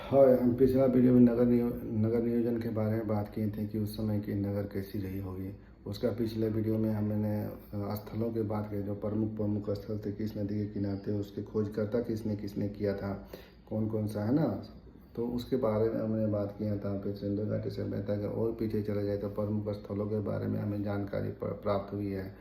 हाँ, हम पिछला वीडियो में नगर नियोजन के बारे में बात किए थे कि उस समय की नगर कैसी रही होगी। उसका पिछले वीडियो में हमने स्थलों की बात की, जो प्रमुख प्रमुख स्थल थे, किस नदी के किनारे थे, उसके खोजकर्ता किसने किसने किया था, कौन कौन सा, है ना। तो उसके बारे में हमने बात किया था। फिर सिंधु घाटी सभ्यता के और पीछे चले जाए तो प्रमुख स्थलों के बारे में हमें जानकारी प्राप्त हुई है।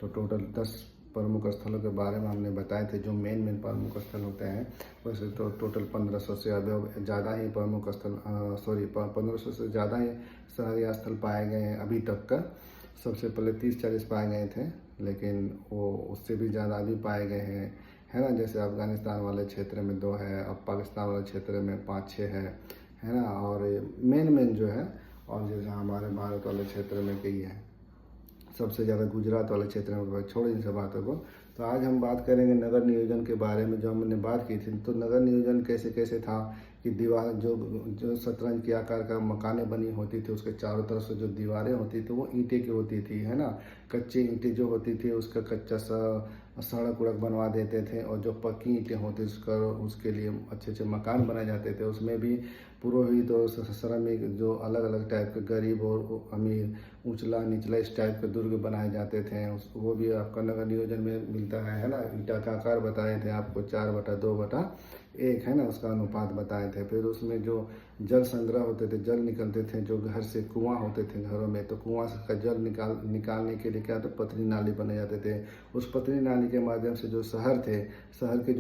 तो टोटल 10 प्रमुख स्थलों के बारे में हमने बताए थे, जो मेन प्रमुख स्थल होते हैं। वैसे तो टोटल 1500 से ज़्यादा ही प्रमुख स्थल 1500 से ज़्यादा ही शहरी स्थल पाए गए हैं अभी तक का। सबसे पहले 30-40 पाए गए थे, लेकिन वो उससे भी ज़्यादा अभी पाए गए हैं, है ना। जैसे अफगानिस्तान वाले क्षेत्र में 2 है, अब पाकिस्तान वाले क्षेत्र में 5-6 है ना। और मेन जो है, और जैसे हमारे भारत वाले क्षेत्र में कई है, सबसे ज़्यादा गुजरात वाले क्षेत्र में। छोड़ इन सब बातों को। तो आज हम बात करेंगे नगर नियोजन के बारे में, जो हमने बात की थी। तो नगर नियोजन कैसे कैसे था कि दीवार जो जो शतरंज के आकार का मकानें बनी होती थी, उसके चारों तरफ से जो दीवारें होती थी वो ईंटे की होती थी, है ना। कच्ची ईंटें जो होती थी उसका कच्चा सड़क उड़क बनवा देते थे, और जो पक्की ईंटें होती उसके लिए अच्छे अच्छे मकान बनाए जाते थे। उसमें भी पुरोहित और श्रमिक, जो अलग अलग टाइप के, गरीब और अमीर, ऊंचला निचला, इस टाइप के दुर्ग बनाए जाते थे। वो भी आपका नगर नियोजन में मिलता है ना। ईंटा का आकार बताए थे आपको, 4/2/1, है ना, उसका अनुपात बताए थे। फिर उसमें जो जल संग्रह होते थे, जल निकलते थे, जो घर से कुआं होते थे घरों में, तो कुआं का जल निकालने के लिए क्या होता, पतली नाली बनाए जाते थे। उस पतली नाली के माध्यम से जो शहर थे, शहर के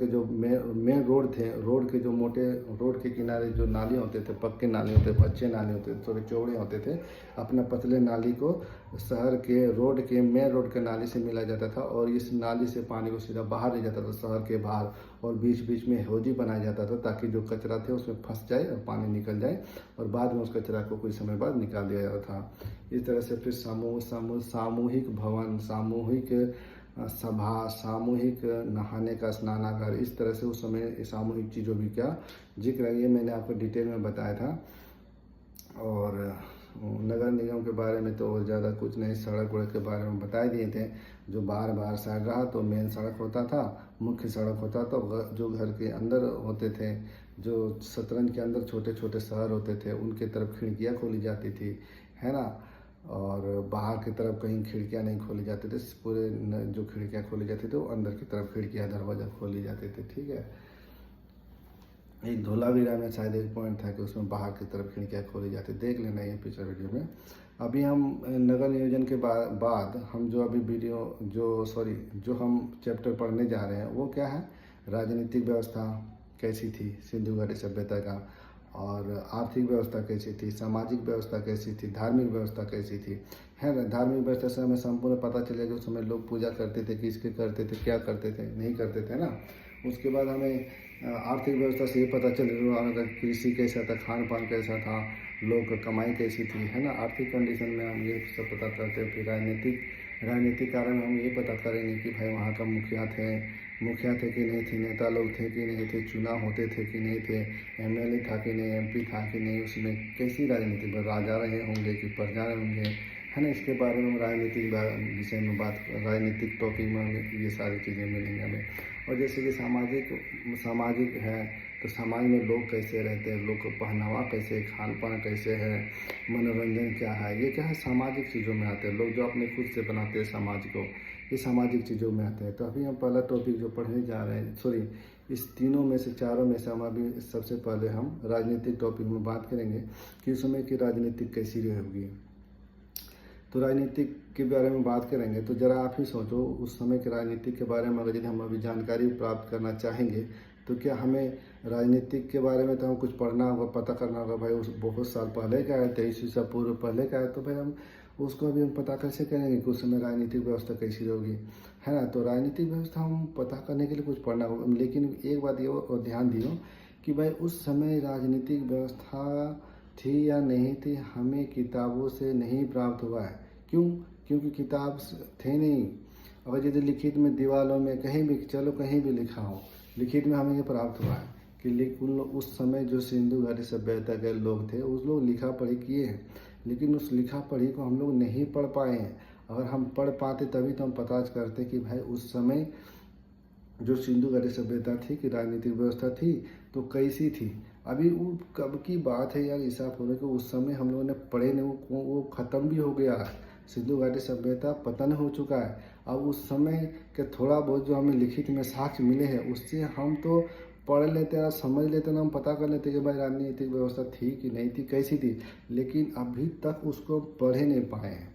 जो मेन रोड थे, रोड के जो मोटे रोड के किनारे जो नाली होते थे, पक्के नाली होते थे, अच्छे नाली होते थे, थोड़े चौड़े होते थे, अपना पतले नाली को शहर के रोड के मेन रोड के नाली से मिला जाता था, और इस नाली से पानी को सीधा बाहर ले जाता था शहर के बाहर। और बीच बीच में हौजी बनाया जाता था, ताकि जो कचरा थे उसमें फंस जाए और पानी निकल जाए, और बाद में उस कचरा को कुछ समय बाद निकाल दिया जाता था। इस तरह से फिर सामूहिक भवन, सामूहिक सभा, सामूहिक नहाने का स्नानागार, इस तरह से उस समय सामूहिक चीज़ों भी क्या जिक्र है, ये मैंने आपको डिटेल में बताया था। और नगर निगम के बारे में तो और ज़्यादा कुछ नहीं, सड़क वड़क के बारे में बता दिए थे। जो बार बार साइड रहा तो मेन सड़क होता था, मुख्य सड़क होता था। जो घर के अंदर होते थे, जो शतरंज के अंदर छोटे छोटे शहर होते थे, उनके तरफ खिड़कियाँ खोली जाती थी, है ना। और बाहर की तरफ कहीं खिड़कियाँ नहीं खोली जाती थी। पूरे जो खिड़कियाँ खोली जाती थी वो अंदर की तरफ खिड़कियाँ दरवाज़ा खोली जाते थे, ठीक है। एक धोलावीरा में शायद एक पॉइंट था कि उसमें बाहर की तरफ खिड़कियाँ खोली जाती, देख लेना ये पिछले वीडियो में। अभी हम नगर नियोजन के बाद हम जो अभी वीडियो जो हम चैप्टर पढ़ने जा रहे हैं वो क्या है, राजनीतिक व्यवस्था कैसी थी सिंधु घाटी सभ्यता का, और आर्थिक व्यवस्था कैसी थी, सामाजिक व्यवस्था कैसी थी, धार्मिक व्यवस्था कैसी थी, है ना। धार्मिक व्यवस्था से हमें संपूर्ण पता चलेगा उस समय लोग पूजा करते थे, किसके करते थे, क्या करते थे, नहीं करते थे ना। उसके बाद हमें आर्थिक व्यवस्था से ये पता चलेगा कृषि कैसा था, खान पान कैसा था, लोग का कमाई कैसी थी, है ना। आर्थिक कंडीशन में हम ये सब पता करते हैं। फिर राजनीतिक कारण हम ये पता करेंगे कि भाई वहाँ का मुखिया थे कि नहीं थे, नेता लोग थे कि नहीं थे, चुनाव होते थे कि नहीं थे, एमएलए था कि नहीं, एमपी था कि नहीं, उसमें कैसी राजनीति, राजा रहे होंगे कि प्रजा रहे होंगे, है ना। इसके बारे में हम राजनीतिक विषय में राजनीतिक टॉपिक में हमें ये सारी चीज़ें मिलेंगी हमें। और जैसे कि सामाजिक है, तो समाज में लोग कैसे रहते हैं, लोग का पहनावा कैसे, खान पान कैसे है, मनोरंजन क्या है, ये क्या है, सामाजिक चीज़ों में आते हैं। लोग जो अपने खुद से बनाते हैं समाज को, ये सामाजिक चीज़ों में आते हैं। तो अभी हम पहला टॉपिक जो पढ़ने जा रहे हैं, इस तीनों में से, चारों में से हम अभी सबसे पहले हम राजनीतिक टॉपिक में बात करेंगे कि उस समय की राजनीतिक कैसी रहेगी। तो राजनीतिक के बारे में बात करेंगे तो ज़रा आप ही सोचो, उस समय के राजनीतिक के बारे में अगर यदि हम अभी जानकारी प्राप्त करना चाहेंगे, तो क्या हमें राजनीतिक के बारे में तो हम कुछ पढ़ना होगा, पता करना होगा। भाई उस बहुत साल पहले का है, 23 ईसा पूर्व पहले का है, तो भाई हम उसको अभी हम पता कैसे करेंगे कि उस समय राजनीतिक व्यवस्था कैसी होगी, है ना। तो राजनीतिक व्यवस्था हम पता करने के लिए कुछ पढ़ना होगा। लेकिन एक बात ये और ध्यान दियो कि भाई उस समय राजनीतिक व्यवस्था थी या नहीं थी, हमें किताबों से नहीं प्राप्त हुआ है। क्यों? क्योंकि किताब थे नहीं। अगर यदि लिखित में दीवारों में कहीं भी, चलो कहीं भी लिखा हो, लिखित में हमें ये प्राप्त हुआ है कि उस समय जो सिंधु घाटी सभ्यता के लोग थे, उस लोग लिखा पढ़ी किए हैं, लेकिन उस लिखा पढ़ी को हम लोग नहीं पढ़ पाए हैं। अगर हम पढ़ पाते तभी तो हम पता करते कि भाई उस समय जो सिंधु घाटी सभ्यता थी कि राजनीतिक व्यवस्था थी तो कैसी थी। अभी वो कब की बात है यार, ईसा पूर्व के उस समय हम लोगों ने पढ़े नहीं, वो ख़त्म भी हो गया है। सिंधु घाटी सभ्यता पतन हो चुका है। अब उस समय के थोड़ा बहुत जो हमें लिखित में साक्ष्य मिले हैं उससे हम तो पढ़ लेते हैं, समझ लेते हैं, हम पता कर लेते कि भाई राजनीतिक व्यवस्था थी कि नहीं थी, कैसी थी, लेकिन अभी तक उसको पढ़े नहीं पाए हैं।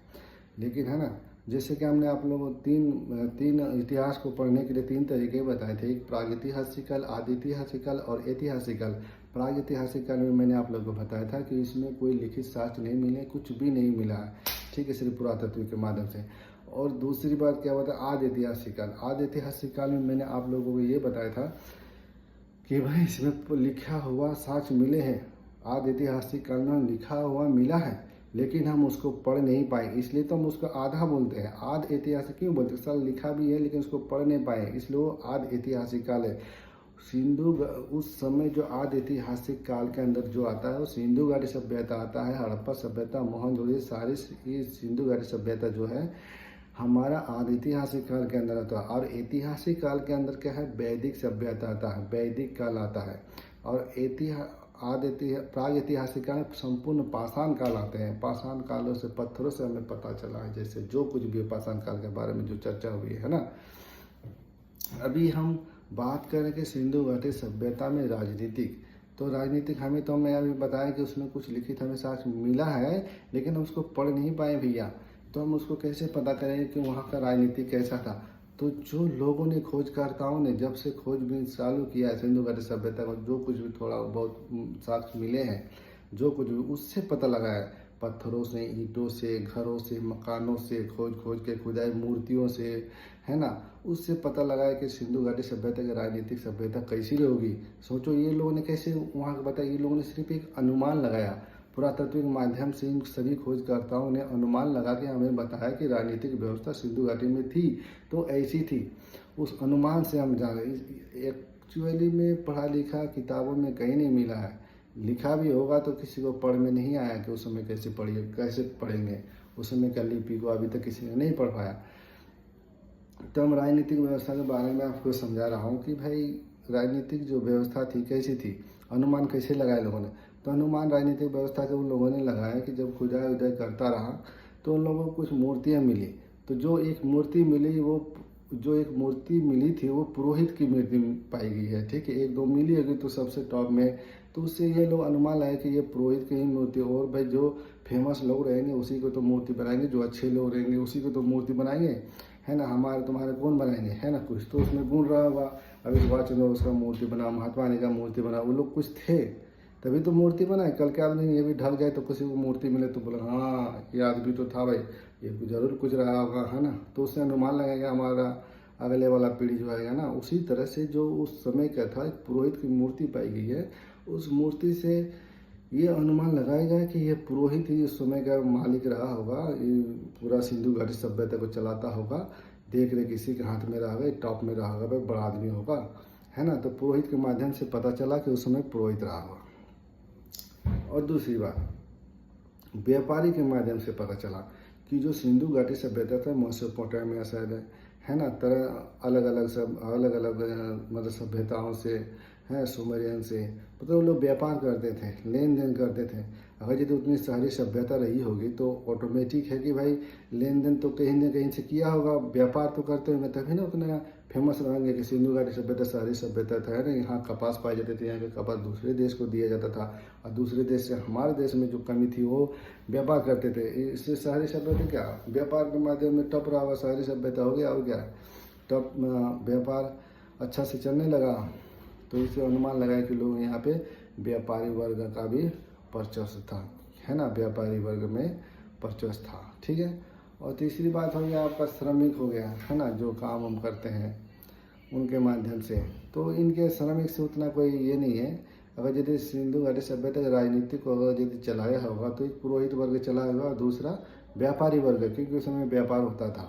लेकिन है ना, जैसे कि हमने आप लोगों को तीन इतिहास को पढ़ने के लिए तीन तरीके बताए थे, एक प्रागैतिहासिक काल, आदिऐतिहासिक काल और ऐतिहासिक काल। प्रागैतिहासिक काल में मैंने आप लोगों को बताया था कि इसमें कोई लिखित शास्त्र नहीं मिले, कुछ भी नहीं मिला है, ठीक है, सिर्फ पुरातत्व के माध्यम से। और दूसरी बात क्या होता है, आदि ऐतिहासिक काल। आदि ऐतिहासिक काल में मैंने आप लोगों को ये बताया था कि भाई इसमें लिखा हुआ साक्ष्य मिले हैं, आदि ऐतिहासिक काल में लिखा हुआ मिला है, लेकिन हम उसको पढ़ नहीं पाए, इसलिए तो हम उसको आधा बोलते हैं। आदि ऐतिहासिक क्यों बोलते हैं, सर लिखा भी है लेकिन उसको पढ़ नहीं पाए, इसलिए वो आदि ऐतिहासिक काल है। सिंधु उस समय जो आदि ऐतिहासिक काल के अंदर जो आता है वो सिंधु घाटी सभ्यता आता है, हड़प्पा सभ्यता, मोहनजोदड़ो, सारी ये सिंधु घाटी सभ्यता जो है हमारा आदि ऐतिहासिक काल के अंदर आता है। और ऐतिहासिक काल के अंदर क्या है, वैदिक सभ्यता आता है, वैदिक काल आता है। और प्राग ऐतिहासिक काल संपूर्ण पाषाण काल आते हैं। पाषाण कालों से, पत्थरों से हमें पता चला है, जैसे जो कुछ भी पाषाण काल के बारे में जो चर्चा हुई है ना। अभी हम बात करें कि सिंधु घाटी सभ्यता में राजनीतिक, तो राजनीतिक हमें तो मैं अभी बताया कि उसमें कुछ लिखित हमें साक्ष्य मिला है, लेकिन हम उसको पढ़ नहीं पाए भैया। तो हम उसको कैसे पता करेंगे कि वहाँ का राजनीतिक कैसा था। तो जो लोगों ने, खोजकर्ताओं ने जब से खोजबीन चालू किया है सिंधु घाटी सभ्यता को, जो कुछ भी थोड़ा बहुत साक्ष्य मिले हैं, जो कुछ भी उससे पता लगा है, पत्थरों से, ईंटों से, घरों से, मकानों से, खोज के खुदाई मूर्तियों से, है ना, उससे पता लगा है कि सिंधु घाटी सभ्यता की राजनीतिक सभ्यता कैसी होगी। सोचो ये लोगों ने कैसे वहाँ का बताया, ये लोगों ने सिर्फ एक अनुमान लगाया, पुरातत्व के माध्यम से इन सभी खोजकर्ताओं ने अनुमान लगा के हमें बताया कि राजनीतिक व्यवस्था सिंधु घाटी में थी तो ऐसी थी। उस अनुमान से हम जान रहे, एक्चुअली में पढ़ा लिखा किताबों में कहीं नहीं मिला है। लिखा भी होगा तो किसी को पढ़ में नहीं आया कि उस समय कैसे पढ़िए, कैसे पढ़ेंगे, उस समय का लिपि को अभी तक किसी ने नहीं पढ़ पाया। तो हम राजनीतिक व्यवस्था के बारे में आपको समझा रहा हूँ कि भाई राजनीतिक जो व्यवस्था थी कैसी थी, अनुमान कैसे लगाए लोगों ने। तो अनुमान राजनीतिक व्यवस्था के उन लोगों ने लगाया कि जब खुदाई उदाई करता रहा तो उन लोगों को कुछ मूर्तियाँ मिली। तो जो एक मूर्ति मिली, वो जो एक मूर्ति मिली थी वो पुरोहित की मूर्ति पाई गई है, ठीक है। एक दो मिली होगी तो सबसे टॉप में, तो उससे ये लोग अनुमान लाए कि ये पुरोहित की ही मूर्ति। और भाई जो फेमस लोग रहेंगे उसी को तो मूर्ति बनाएंगे, जो अच्छे लोग रहेंगे उसी को तो मूर्ति बनाएंगे, है ना। हमारे तुम्हारे कौन बनाएंगे, है ना, कुछ तो उसमें गुण रहा होगा। अभी सुभाष चंद्र बोस का मूर्ति बना, महात्मा गांधी का मूर्ति बना, वो लोग कुछ थे तभी तो मूर्ति बनाए। कल के आदमी ये भी ढक जाए तो किसी को मूर्ति मिले तो बोला हाँ ये आदमी तो था भाई, ये जरूर कुछ रहा होगा, है ना। तो उससे अनुमान लगेगा हमारा अगले वाला पीढ़ी जो है ना। उसी तरह से जो उस समय का था, एक पुरोहित की मूर्ति पाई गई है, उस मूर्ति से ये अनुमान लगाया गया कि ये पुरोहित ही उस समय का मालिक रहा होगा, ये पूरा सिंधु घाटी सभ्यता को चलाता होगा। देख रेख इसी के हाथ में रहा होगा, टॉप में रहा होगा, भाई बड़ा आदमी होगा, है ना। तो पुरोहित के माध्यम से पता चला कि उस समय पुरोहित रहा होगा। और दूसरी बात, व्यापारी के माध्यम से पता चला कि जो सिंधु घाटी सभ्यता था, मेसोपोटामिया शायद है ना, तरह अलग अलग मतलब सभ्यताओं से, हैं सुमेरियन से, मतलब वो लोग व्यापार करते थे, लेन देन करते थे। अगर यदि उतनी सारी सभ्यता रही होगी तो ऑटोमेटिक है कि भाई लेन देन तो कहीं ना कहीं से किया होगा, व्यापार तो करते होंगे, तभी ना उतना फेमस रहेंगे कि सिंधु घाटी सभ्यता सारी सभ्यता था, है ना। यहाँ कपास पाए जाते थे, यहाँ के कपास दूसरे देश को दिया जाता था, और दूसरे देश से हमारे देश में जो कमी थी वो व्यापार करते थे। इससे सारी सभ्यता क्या व्यापार के माध्यम में टप रहा होगा, सारी सभ्यता हो गया। और क्या टप व्यापार अच्छा से चलने लगा, तो इससे अनुमान लगाया कि लोग यहाँ पे व्यापारी वर्ग का भी वर्चस्व था, है ना, व्यापारी वर्ग में वर्चस्व था, ठीक है। और तीसरी बात हो गया आपका श्रमिक हो गया, है ना, जो काम हम करते हैं उनके माध्यम से। तो इनके श्रमिक से उतना कोई ये नहीं है। अगर यदि सिंधु घाटी सभ्यता राजनीतिक को अगर यदि चलाया होगा तो एक पुरोहित वर्ग चलाया होगा और दूसरा व्यापारी वर्ग, क्योंकि उस समय व्यापार होता था,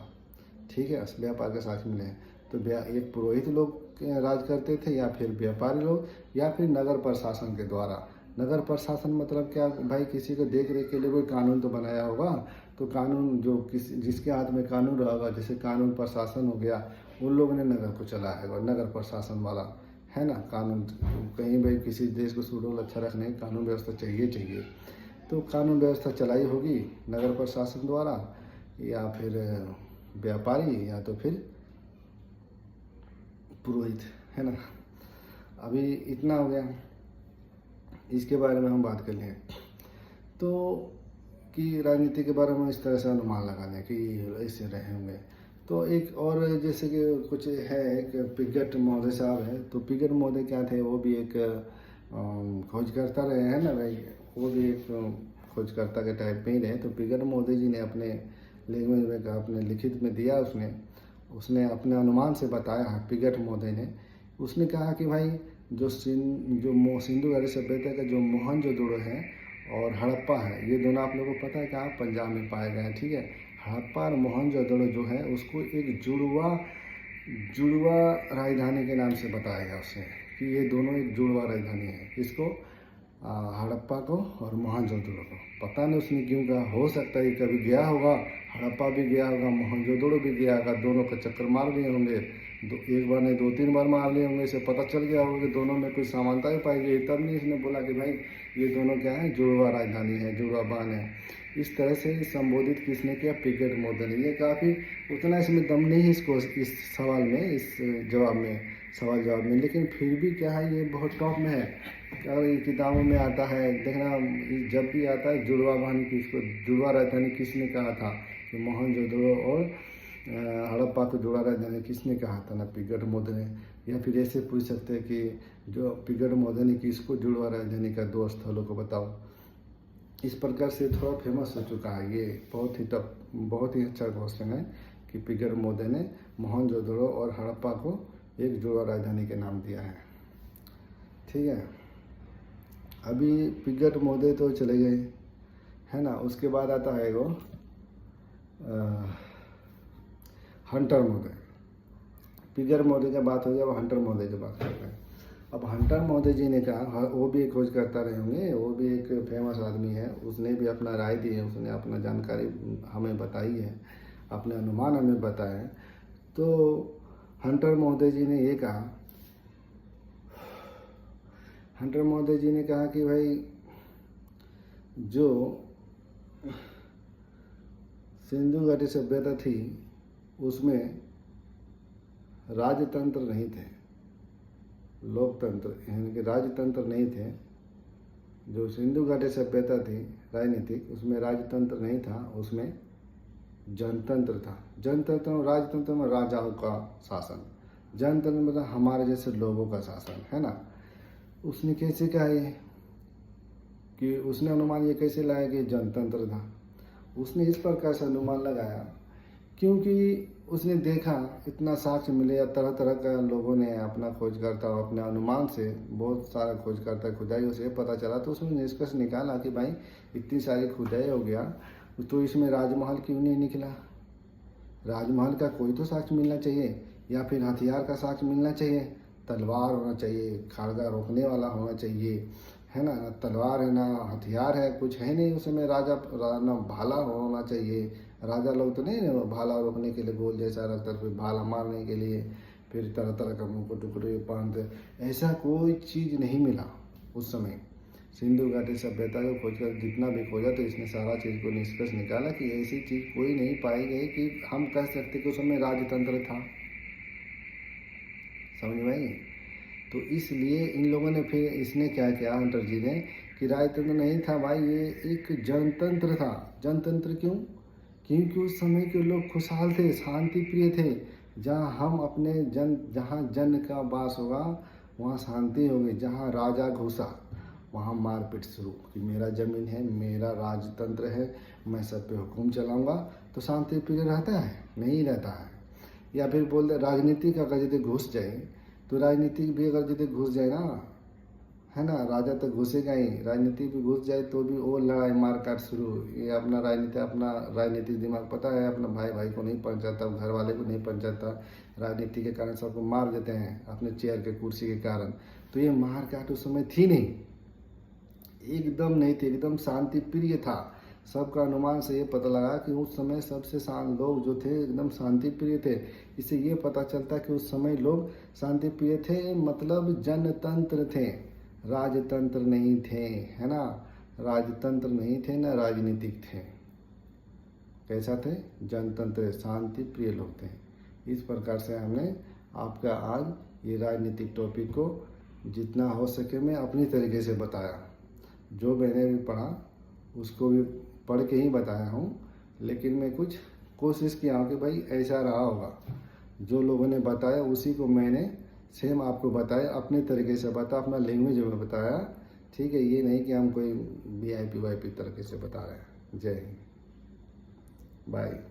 ठीक है, व्यापार के साथ मिले हैं। तो एक पुरोहित लोग राज करते थे, या फिर व्यापारी लोग, या फिर नगर प्रशासन के द्वारा। नगर प्रशासन मतलब क्या भाई, किसी को देख रेख के लिए कोई कानून तो बनाया होगा। तो कानून जो जिसके हाथ में कानून रहेगा, जैसे कानून प्रशासन हो गया, उन लोगों ने नगर को चलाया है, और नगर प्रशासन वाला है ना, कानून कहीं भाई किसी देश को सुडोल अच्छा रखने कानून व्यवस्था चाहिए। तो कानून व्यवस्था चलाई होगी नगर प्रशासन द्वारा, या फिर व्यापारी, या तो फिर पुरोहित, है ना। अभी इतना हो गया, इसके बारे में हम बात कर लें तो कि राजनीति के बारे में इस तरह से अनुमान लगा लें कि ऐसे रहे होंगे। तो एक और जैसे कि कुछ है, एक पिगट महोदय साहब है, तो पिगट महोदय क्या थे, वो भी एक खोजकर्ता रहे हैं ना भाई, वो भी एक खोजकर्ता के टाइप में ही रहे। तो पिगट महोदय जी ने अपने लैंग्वेज में कहा, अपने लिखित में दिया, उसने अपने अनुमान से बताया है पिगट महोदय ने। उसने कहा कि भाई जो सिंधु घाटी सभ्यता का जो मोहनजोदड़ो है और हड़प्पा है, ये दोनों आप लोगों को पता है कहाँ पंजाब में पाए गए हैं, ठीक है। हड़प्पा और मोहनजोदड़ो जो है उसको एक जुड़वा राजधानी के नाम से बताया गया उसने, कि ये दोनों एक जुड़वा राजधानी है। किसको? हड़प्पा को और मोहनजोदड़ो को। पता नहीं उसने क्यों कहा, हो सकता है कभी गया होगा, हड़प्पा भी गया होगा, मोहनजोदड़ो भी गया होगा, दोनों का चक्कर मार लिए होंगे, एक बार नहीं 2-3 बार मार लिए होंगे, इसे पता चल गया होगा कि दोनों में कुछ समानता ही पाई गई, तब नहीं इसने बोला कि भाई ये दोनों क्या है, जुड़वा राजधानी है, जुड़वा बान है। इस तरह से संबोधित किसने किया? पिगट महोदय ने। ये काफ़ी उतना इसमें दम नहीं है इसको, इस सवाल में, इस सवाल जवाब में, लेकिन फिर भी क्या है, ये बहुत टॉप में है। और ये किताबों में आता है, देखना जब भी आता है जुड़वा बान किसको, जुड़वा राजधानी किसने कहा था, कि मोहनजोदड़ो और हड़प्पा को जुड़ा राजधानी किसने कहा था ना, पिगट महोदय ने। या फिर ऐसे पूछ सकते हैं कि जो पिगट महोदय ने किसको जुड़वा राजधानी का 2 स्थलों को बताओ। इस प्रकार से थोड़ा फेमस हो चुका है ये, बहुत ही अच्छा क्वेश्चन है कि पिगट महोदय ने मोहनजोदड़ो और हड़प्पा को एक जुड़वा राजधानी के नाम दिया है, ठीक है। अभी पिगट महोदय तो चले गए, है ना। उसके बाद आता है वो हंटर महोदय। पिगट महोदय की बात हो गया, अब हंटर महोदय की बात करते हैं। अब हंटर महोदय जी ने कहा, वो भी एक खोज करता रहे होंगे, वो भी एक फेमस आदमी है, उसने भी अपना राय दी है, उसने अपना जानकारी हमें बताई है, अपने अनुमान हमें बताए हैं। तो हंटर महोदय जी ने ये कहा, हंटर महोदय जी ने कहा कि भाई जो सिंधु घाटी सभ्यता थी उसमें राजतंत्र नहीं थे, लोकतंत्र यानी कि राजतंत्र नहीं थे। जो सिंधु घाटी सभ्यता थी राजनीतिक, उसमें राजतंत्र नहीं था, उसमें जनतंत्र था। जनतंत्र और राजतंत्र में राजाओं का शासन, जनतंत्र मतलब हमारे जैसे लोगों का शासन, है ना। उसने कैसे कहा ये, कि उसने अनुमान ये कैसे लाया कि जनतंत्र था? उसने इस प्रकार से अनुमान लगाया क्योंकि उसने देखा इतना साक्ष्य मिले, या तरह तरह का लोगों ने अपना खोजकर्ता अपने अनुमान से, बहुत सारा खोजकर्ता खुदाइयों से पता चला, तो उसने निष्कर्ष निकाला कि भाई इतनी सारी खुदाई हो गया, तो इसमें राजमहल क्यों नहीं निकला? राजमहल का कोई तो साक्ष्य मिलना चाहिए, या फिर हथियार का साक्ष्य मिलना चाहिए, तलवार होना चाहिए, खाड़गा रोकने वाला होना चाहिए, है ना। तलवार है ना हथियार है, कुछ है नहीं उसमें। ना भाला होना चाहिए, राजा लोग तो नहीं भाला रोकने के लिए गोल जैसा रखता, फिर भाला मारने के लिए, फिर तरह तरह का मुंह को टुकड़े बांधते, ऐसा कोई चीज़ नहीं मिला उस समय। सिंधु घाटी सभ्यता को खोजकर जितना भी खोजा, तो इसने सारा चीज़ को निष्कर्ष निकाला कि ऐसी चीज़ कोई नहीं पाई गई कि हम कह सकते कि उस समय राजतंत्र था। समझ में आई? तो इसलिए इन लोगों ने फिर इसने क्या किया, हंटर जी ने, कि राजतंत्र नहीं था भाई, ये एक जनतंत्र था। जनतंत्र क्यों? क्योंकि उस समय के लोग खुशहाल थे, शांति प्रिय थे। जहाँ हम अपने जहाँ जन का वास होगा वहाँ शांति होगी। जहाँ राजा घुसा वहाँ मारपीट शुरू, कि मेरा ज़मीन है, मेरा राजतंत्र है, मैं सब पे हुक्म चलाऊँगा, तो शांति प्रिय रहता है? नहीं रहता है। या फिर बोल दे राजनीति का अगर यदि घुस जाए, तो राजनीति भी अगर यदि घुस जाए ना, है ना, राजा तो घुसेगा ही, राजनीति भी घुस जाए तो भी वो लड़ाई मारकाट शुरू। ये अपना राजनीतिक दिमाग पता है, अपना भाई भाई को नहीं पंचाता, घर वाले को नहीं पंचाता, राजनीति के कारण सबको मार देते हैं अपने चेयर के कुर्सी के कारण। तो ये मारकाट उस समय थी नहीं, एकदम नहीं थी, एकदम शांति प्रिय था। सबका अनुमान से ये पता लगा कि उस समय सबसे लोग जो थे एकदम शांति प्रिय थे। इससे ये पता चलता कि उस समय लोग शांति प्रिय थे, मतलब जनतंत्र थे, राजतंत्र नहीं थे, है ना। राजतंत्र नहीं थे ना राजनीतिक थे। कैसा थे? जनतंत्र, शांति प्रिय लोग थे। इस प्रकार से हमने आपका आज ये राजनीतिक टॉपिक को जितना हो सके मैं अपनी तरीके से बताया। जो मैंने भी पढ़ा उसको भी पढ़ के ही बताया हूँ, लेकिन मैं कुछ कोशिश किया हूँ कि भाई ऐसा रहा होगा। जो लोगों ने बताया उसी को मैंने सेम आपको बताया, अपने तरीके से बताया, अपना लैंग्वेज में बताया। ठीक है, ये नहीं कि हम कोई VIP तरीके से बता रहे हैं। जय हिंद, बाय।